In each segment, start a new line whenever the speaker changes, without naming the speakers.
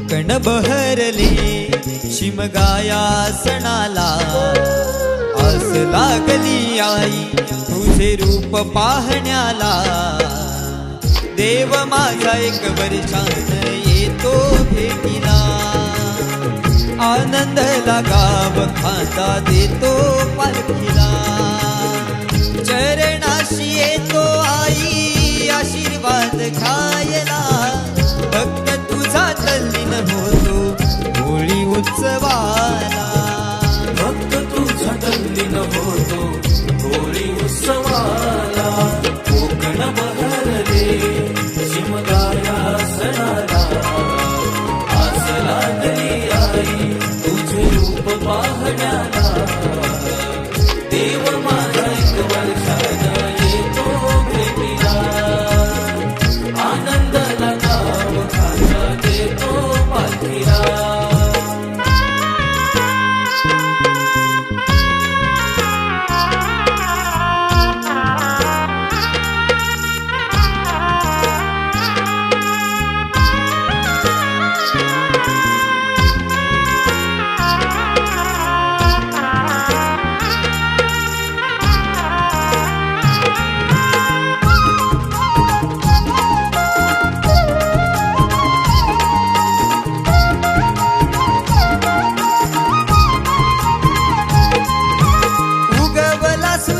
कोकण बहरले शिमगाया सणाला आस लागली आई तुझे रूप पाहण्याला देव माझा एक वर्षान येतो भेटीला आनंद लागाव खांदा देतो पालखीला चरणाशी येतो आई आशीर्वाद घ्यायला भक्त तुझा तल्लीन होतो होळी उत्सवाला
भक्त तुझा तल्लीन होतो होळी उत्सवाला कोकण बहरले शिमगाया सणाला आस लागली आई तुझे रूप पाहण्याला देव माझा एक वर्षान येतो भेटीला आनंद लगाव खांदा देतो पालखीला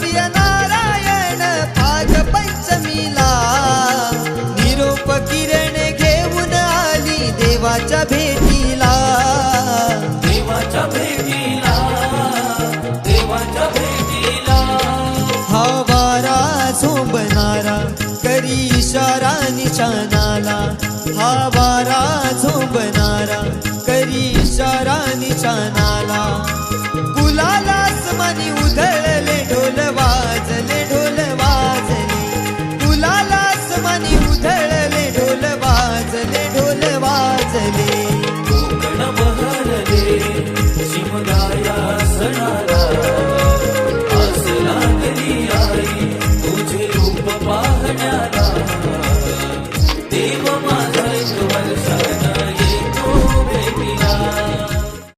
सूर्यनारायण भाग पंचमीला निरोप किरण घेऊन आली देवाच्या भेटीला
देवाच्या भेटीला देवाच्या भेटीला
हा वारा झोंबणारा करी इशारा निशाणाला हा वारा झोंबणारा करी इशारा निशाणाला